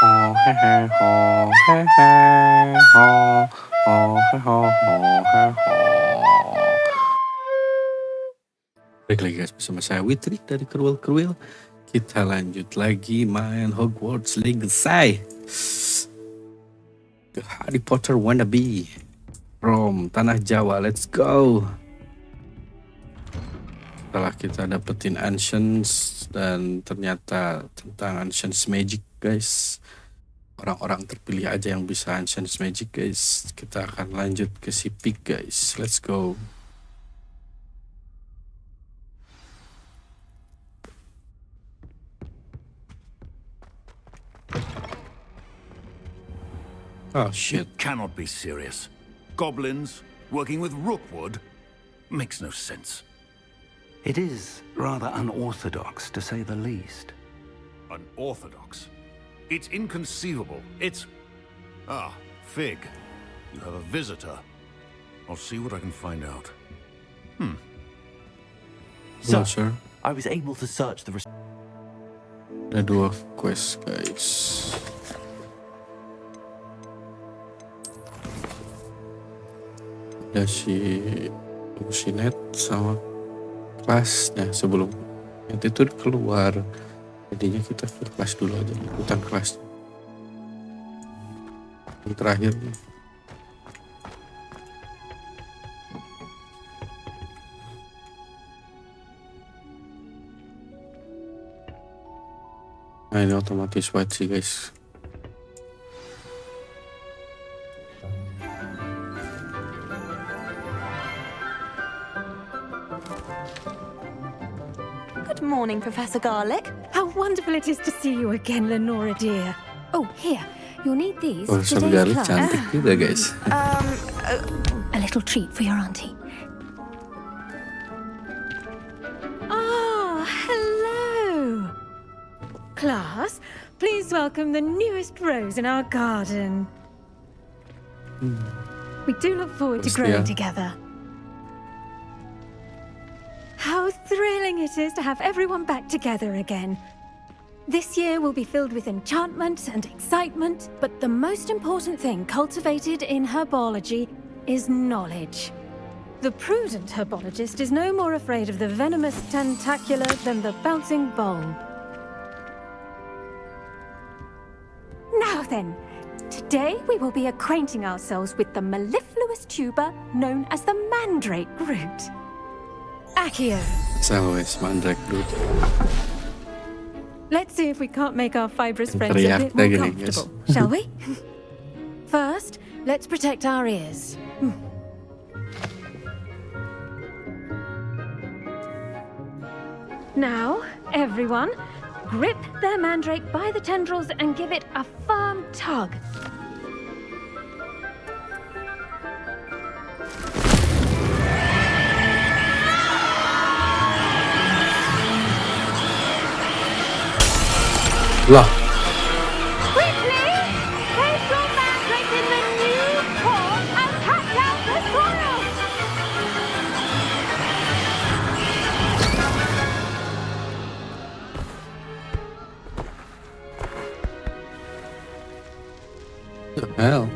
ho he he ho he he ho he ho he ho. Baik lagi guys bersama saya Witri dari Kruil. Kita lanjut lagi main Hogwarts Legacy. The Harry Potter wannabe from Tanah Jawa. Let's go. Setelah kita dapetin Ancients dan ternyata tentang Ancients Magic guys, orang-orang terpilih aja yang bisa Ancients Magic guys. Kita akan lanjut ke si Pig guys. Let's go. Oh shit. You cannot be serious. Goblins working with Rookwood makes no sense. It is rather unorthodox, to say the least. Unorthodox? It's inconceivable. It's... Ah, Fig. You have a visitor. I'll see what I can find out. No, sir. I was able to search the... Ada dua quest guys. Ada si Net sama kelasnya sebelum Net itu keluar. Jadinya kita ke kelas dulu aja, ikutan kelas. Yang terakhir nih. Nah ini otomatis white sih guys. Good morning, Professor Garlic. How wonderful it is to see you again, Lenora dear. Oh, here, you'll need these for Profesor today's Garlic class. cantik juga guys. A little treat for your auntie. Ah, hello. Class, please welcome the newest rose in our garden. We do look forward to growing together. How thrilling it is to have everyone back together again. This year will be filled with enchantment and excitement, but the most important thing cultivated in herbology is knowledge. The prudent herbologist is no more afraid of the venomous tentacula than the bouncing bulb. Now then, today we will be acquainting ourselves with the mellifluous tuber known as the mandrake root. Accio. Always mandrake root. Let's see if we can't make our fibrous friends a Teriak bit more lagi nih, comfortable, guys. shall we? First, let's protect our ears. Now, everyone, grip their mandrake by the tendrils and give it a firm tug. Lah, Quickly! Place your mandrake in the new pot and cut out the soil! the hell?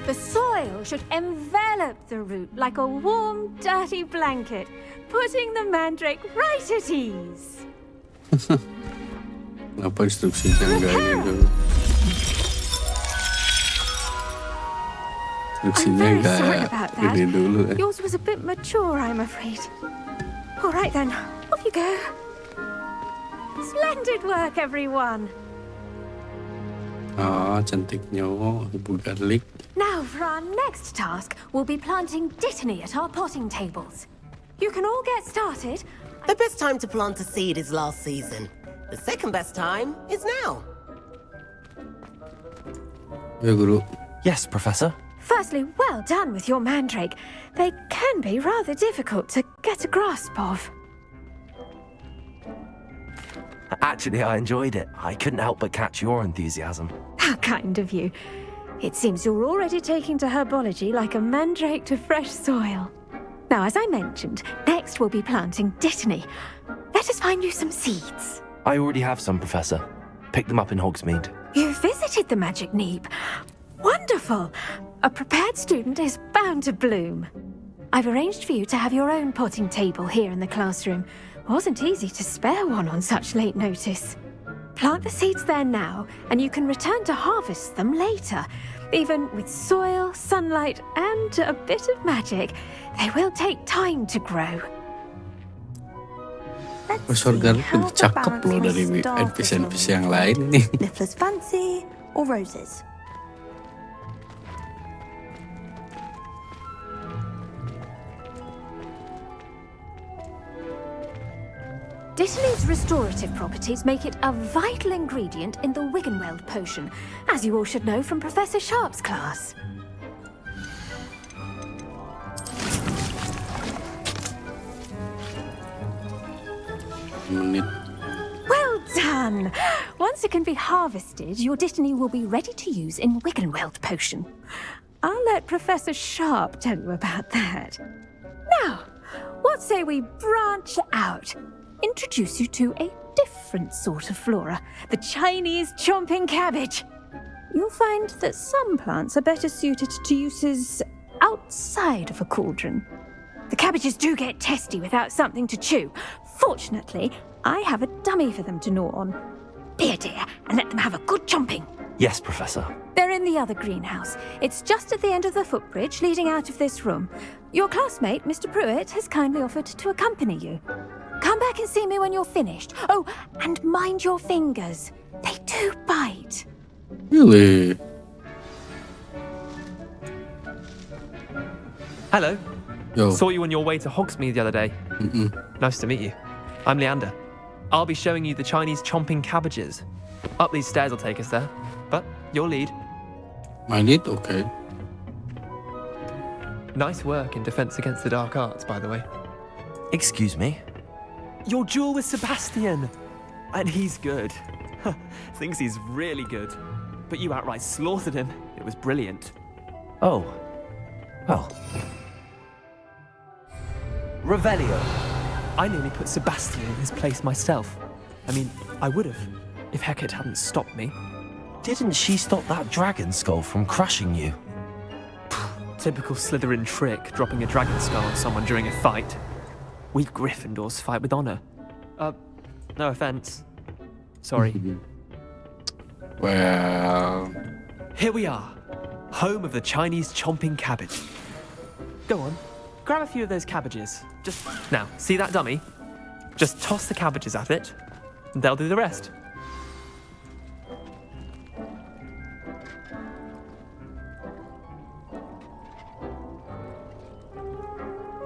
The soil should envelop the root like a warm, dirty blanket, putting the mandrake right at ease. Kenapa instruksinya enggak ini dulu? I'm Instruksinya very enggak sorry about that. ini dulu. Yours was a bit mature, I'm afraid. All right then, off you go. Splendid work, everyone. Oh, cantiknya Ibu Garlic. Now for our next task, we'll be planting dittany at our potting tables. You can all get started. The best time to plant a seed is last season. The second best time is now. Ya Guru. Yes, Professor. Firstly, well done with your mandrake. They can be rather difficult to get a grasp of. Actually, I enjoyed it. I couldn't help but catch your enthusiasm. How kind of you. It seems you're already taking to herbology like a mandrake to fresh soil. Now, as I mentioned, next we'll be planting dittany. Let us find you some seeds. I already have some, Professor. Picked them up in Hogsmeade. You visited the Magic Neep. Wonderful! A prepared student is bound to bloom. I've arranged for you to have your own potting table here in the classroom. Wasn't easy to spare one on such late notice. Plant the seeds there now, and you can return to harvest them later. Even with soil, sunlight, and a bit of magic, they will take time to grow. Profesor Garlic lebih cakep loh dari NPC-NPC yang lain nih. Niffler's fancy or roses? Dittany's restorative properties make it a vital ingredient in the Wiggenweld potion, as you all should know from Professor Sharp's class. Menit. Well done! Once it can be harvested, your Dittany will be ready to use in Wiggenweld potion. I'll let Professor Sharp tell you about that. Now, what say we branch out? Introduce you to a different sort of flora, the Chinese chomping cabbage. You'll find that some plants are better suited to uses outside of a cauldron. The cabbages do get testy without something to chew. Fortunately, I have a dummy for them to gnaw on. Be a dear and let them have a good chomping. Yes, Professor. They're in the other greenhouse. It's just at the end of the footbridge leading out of this room. Your classmate, Mr. Pruitt, has kindly offered to accompany you. Come back and see me when you're finished. Oh, and mind your fingers. They do bite. Really? Hello. Yo. Saw you on your way to Hogsmeade the other day. Nice to meet you. I'm Leander. I'll be showing you the Chinese chomping cabbages. Up these stairs will take us there. But your lead. My lead? Okay. Nice work in Defense Against the Dark Arts, by the way. Excuse me? Your duel with Sebastian! And he's good. Thinks he's really good. But you outright slaughtered him. It was brilliant. Oh. Well. Revelio. I nearly put Sebastian in his place myself. I mean, I would have, if Hecate hadn't stopped me. Didn't she stop that dragon skull from crushing you? Typical Slytherin trick, dropping a dragon skull on someone during a fight. We Gryffindors fight with honor. No offense. Sorry. Well... Here we are, home of the Chinese chomping cabbage. Go on, grab a few of those cabbages. Just, now, see that dummy? Just toss the cabbages at it, and they'll do the rest.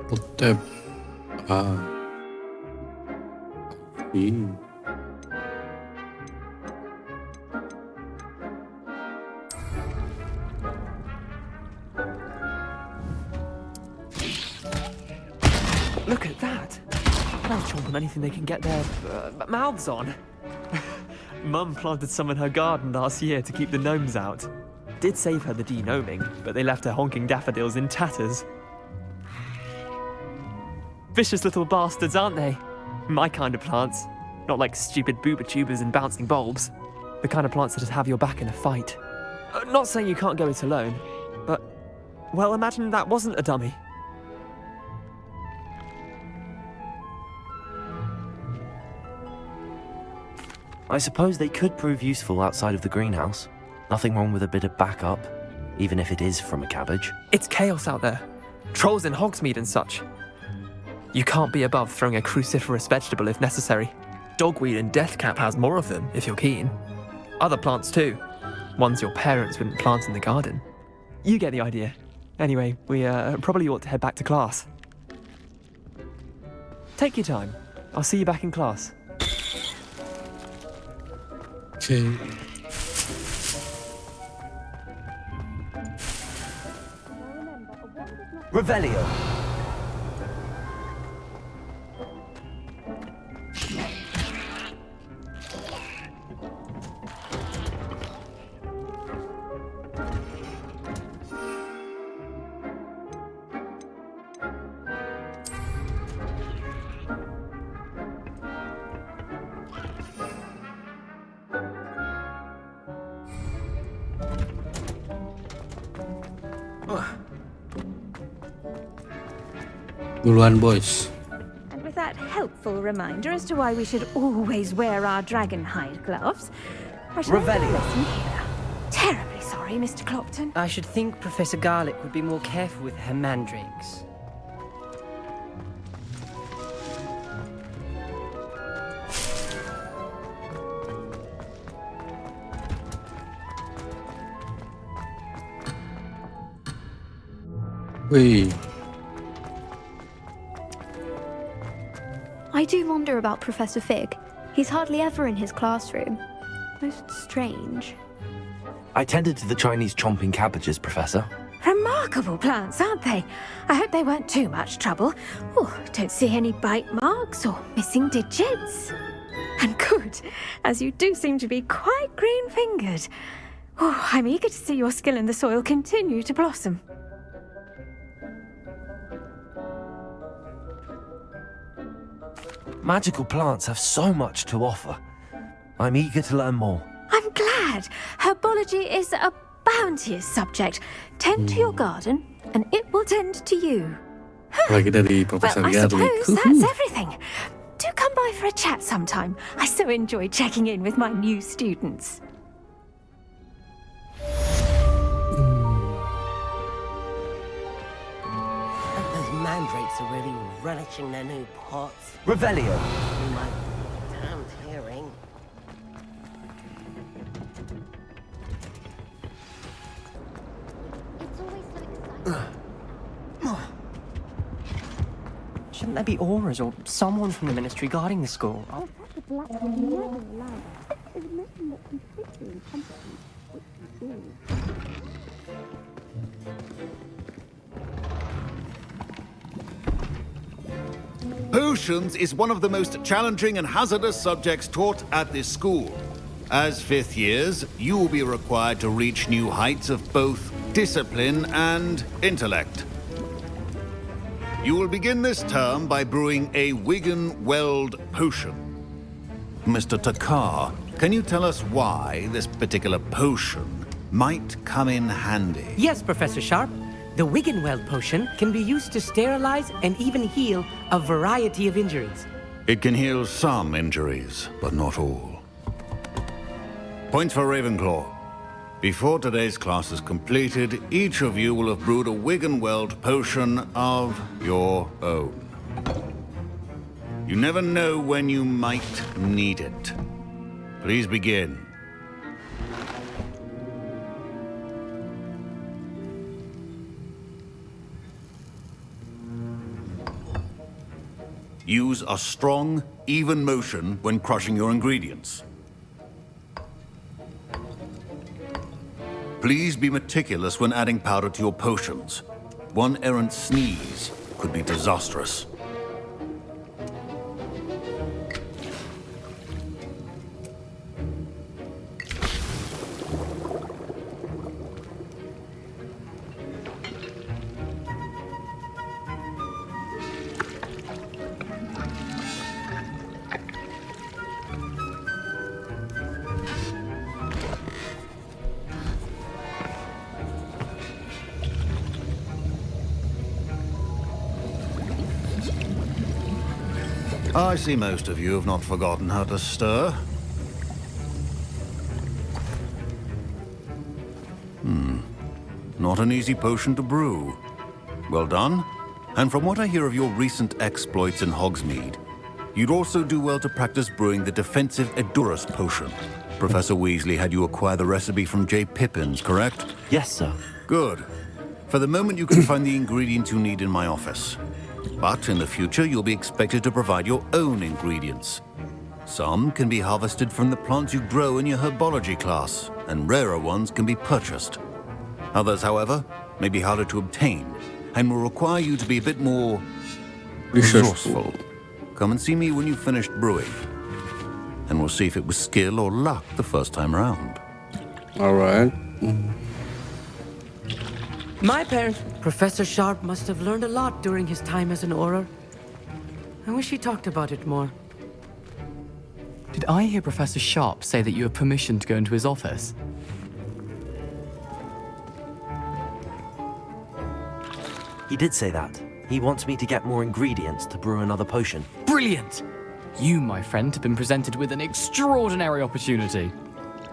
What the... Look at that. They'll chomp on anything they can get their mouths on. Mum planted some in her garden last year to keep the gnomes out. Did save her the de-gnoming, but they left her honking daffodils in tatters. Vicious little bastards, aren't they? My kind of plants. Not like stupid booba tubers and bouncing bulbs. The kind of plants that just have your back in a fight. Not saying you can't go it alone, but, well, imagine that wasn't a dummy. I suppose they could prove useful outside of the greenhouse. Nothing wrong with a bit of backup, even if it is from a cabbage. It's chaos out there. Trolls in Hogsmeade and such. You can't be above throwing a cruciferous vegetable if necessary. Dogweed and deathcap has more of them, if you're keen. Other plants too. Ones your parents wouldn't plant in the garden. You get the idea. Anyway, we probably ought to head back to class. Take your time. I'll see you back in class. Okay. Revelio. Duluan boys. And with that helpful reminder as to why we should always wear our dragon hide gloves, I shall Revelio. listen here. Terribly sorry, Mr. Clopton. I should think Professor Garlick would be more careful with her mandrakes. Wih, I do wonder about Professor Fig. He's hardly ever in his classroom. Most strange. I tended to the Chinese chomping cabbages, Professor. Remarkable plants, aren't they? I hope they weren't too much trouble. Oh, don't see any bite marks or missing digits. And good, as you do seem to be quite green-fingered. Oh, I'm eager to see your skill in the soil continue to blossom. Magical plants have so much to offer. I'm eager to learn more. I'm glad. Herbology is a bounteous subject. Tend to your garden, and it will tend to you. lagi dari Well, Profesor I Garlic. suppose that's everything. Do come by for a chat sometime. I so enjoy checking in with my new students. Those mandrakes are really relishing their new pots. Revelio. In my damned hearing. Shouldn't there be auras or someone from the ministry guarding the school? Potions is one of the most challenging and hazardous subjects taught at this school. As fifth years, you will be required to reach new heights of both discipline and intellect. You will begin this term by brewing a Wigan-Weld potion. Mr. Takar, can you tell us why this particular potion might come in handy? Yes, Professor Sharp. The Wigan-Weld potion can be used to sterilize and even heal a variety of injuries. It can heal some injuries, but not all. Points for Ravenclaw. Before today's class is completed, each of you will have brewed a Wigan-Weld potion of your own. You never know when you might need it. Please begin. Use a strong, even motion when crushing your ingredients. Please be meticulous when adding powder to your potions. One errant sneeze could be disastrous. I see most of you have not forgotten how to stir. Not an easy potion to brew. Well done. And from what I hear of your recent exploits in Hogsmeade, you'd also do well to practice brewing the defensive Edurus potion. Professor Weasley had you acquire the recipe from J. Pippins, correct? Yes, sir. Good. For the moment, you can find the ingredients you need in my office. But in the future, you'll be expected to provide your own ingredients. Some can be harvested from the plants you grow in your herbology class, and rarer ones can be purchased. Others, however, may be harder to obtain, and will require you to be a bit more resourceful. Come and see me when you've finished brewing, and we'll see if it was skill or luck the first time round. All right. My parents, Professor Sharp, must have learned a lot during his time as an Auror. I wish he talked about it more. Did I hear Professor Sharp say that you have permission to go into his office? He did say that. He wants me to get more ingredients to brew another potion. Brilliant! You, my friend, have been presented with an extraordinary opportunity.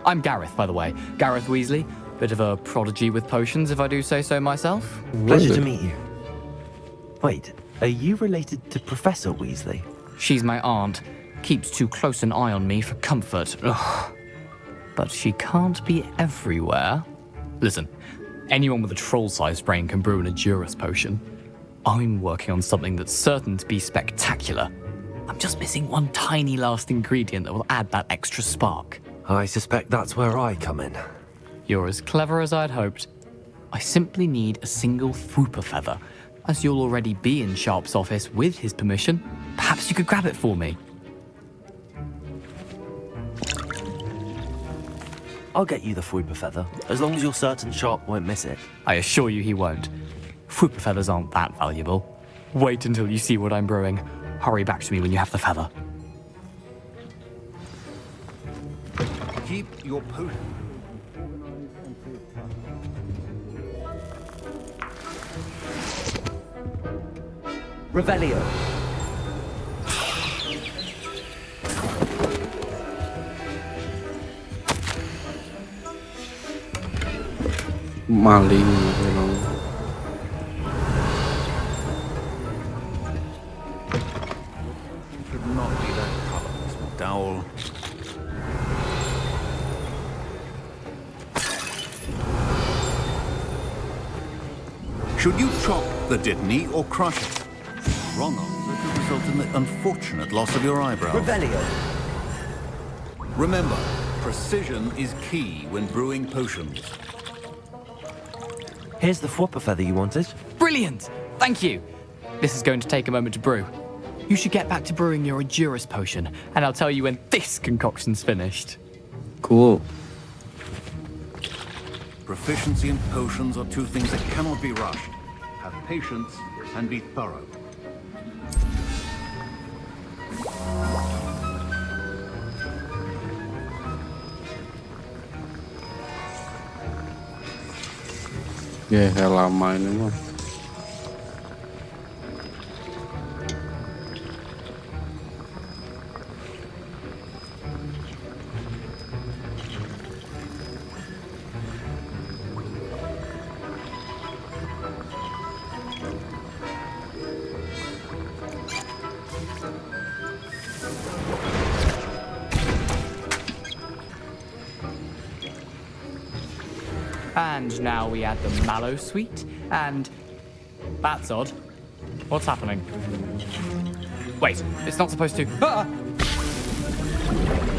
I'm Gareth, by the way. Gareth Weasley. Bit of a prodigy with potions, if I do say so myself. Pleasure to meet you. Wait, are you related to Professor Weasley? She's my aunt. Keeps too close an eye on me for comfort. Ugh. But she can't be everywhere. Listen, anyone with a troll-sized brain can brew an Edurus potion. I'm working on something that's certain to be spectacular. I'm just missing one tiny last ingredient that will add that extra spark. I suspect that's where I come in. You're as clever as I'd hoped. I simply need a single Fwooper feather. As you'll already be in Sharp's office with his permission, perhaps you could grab it for me. I'll get you the Fwooper feather, as long as you're certain Sharp won't miss it. I assure you he won't. Fwooper feathers aren't that valuable. Wait until you see what I'm brewing. Hurry back to me when you have the feather. Keep your potion. Revelio. Maling, you know. Should not be that color, Miss McDowell. Should you chop the Dittany or crush it? Wrong answer could result in the unfortunate loss of your eyebrow. Revelio. Remember, precision is key when brewing potions. Here's the Fwooper feather you wanted. Brilliant! Thank you! This is going to take a moment to brew. You should get back to brewing your Edurus potion, and I'll tell you when this concoction's finished. Cool. Proficiency in potions are two things that cannot be rushed. Have patience and be thorough. Ya, lama ini mah. And now we add the mallow sweet, and... That's odd. What's happening? Wait, it's not supposed to... Ah!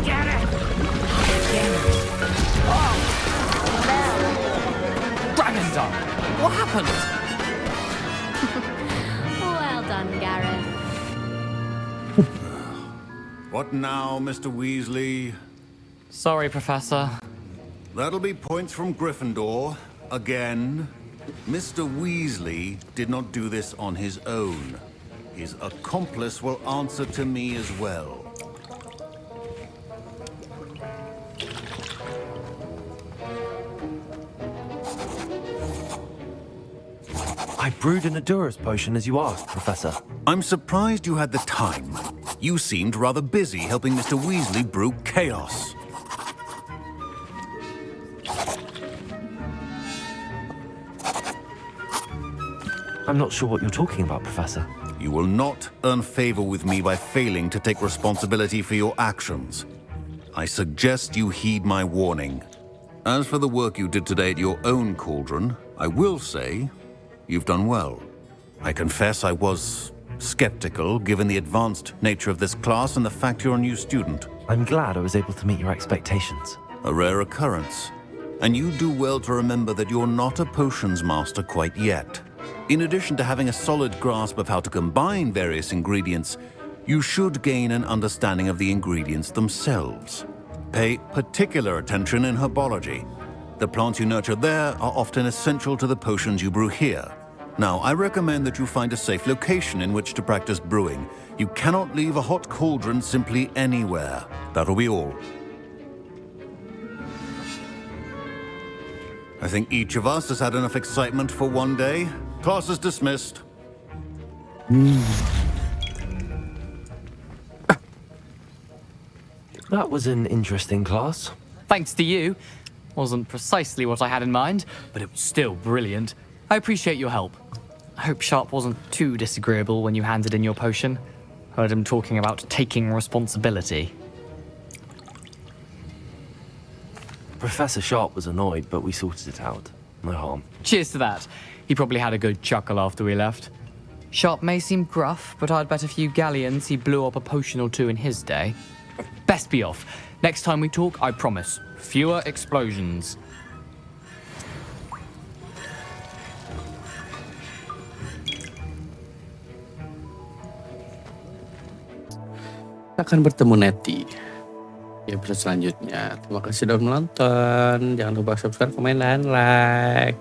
Get it! Oh! Dragon Dung! What happened? Well done, Gareth. What now, Mr. Weasley? Sorry, Professor. That'll be points from Gryffindor. Again. Mr. Weasley did not do this on his own. His accomplice will answer to me as well. I brewed an Edurus potion as you asked, Professor. I'm surprised you had the time. You seemed rather busy helping Mr. Weasley brew chaos. I'm not sure what you're talking about, Professor. You will not earn favor with me by failing to take responsibility for your actions. I suggest you heed my warning. As for the work you did today at your own cauldron, I will say you've done well. I confess I was skeptical given the advanced nature of this class and the fact you're a new student. I'm glad I was able to meet your expectations. A rare occurrence. And you do well to remember that you're not a potions master quite yet. In addition to having a solid grasp of how to combine various ingredients, you should gain an understanding of the ingredients themselves. Pay particular attention in herbology. The plants you nurture there are often essential to the potions you brew here. Now, I recommend that you find a safe location in which to practice brewing. You cannot leave a hot cauldron simply anywhere. That'll be all. I think each of us has had enough excitement for one day. Class is dismissed. That was an interesting class. Thanks to you. Wasn't precisely what I had in mind, but it was still brilliant. I appreciate your help. I hope Sharp wasn't too disagreeable when you handed in your potion. Heard him talking about taking responsibility. Professor Sharp was annoyed, but we sorted it out. No harm. Cheers to that. He probably had a good chuckle after we left. Sharp may seem gruff, but I'd bet a few galleons he blew up a potion or two in his day. Best be off. Next time we talk, I promise. Fewer explosions. Kita akan bertemu Neti di episode selanjutnya. Terima kasih sudah menonton. Jangan lupa subscribe, komen, dan like.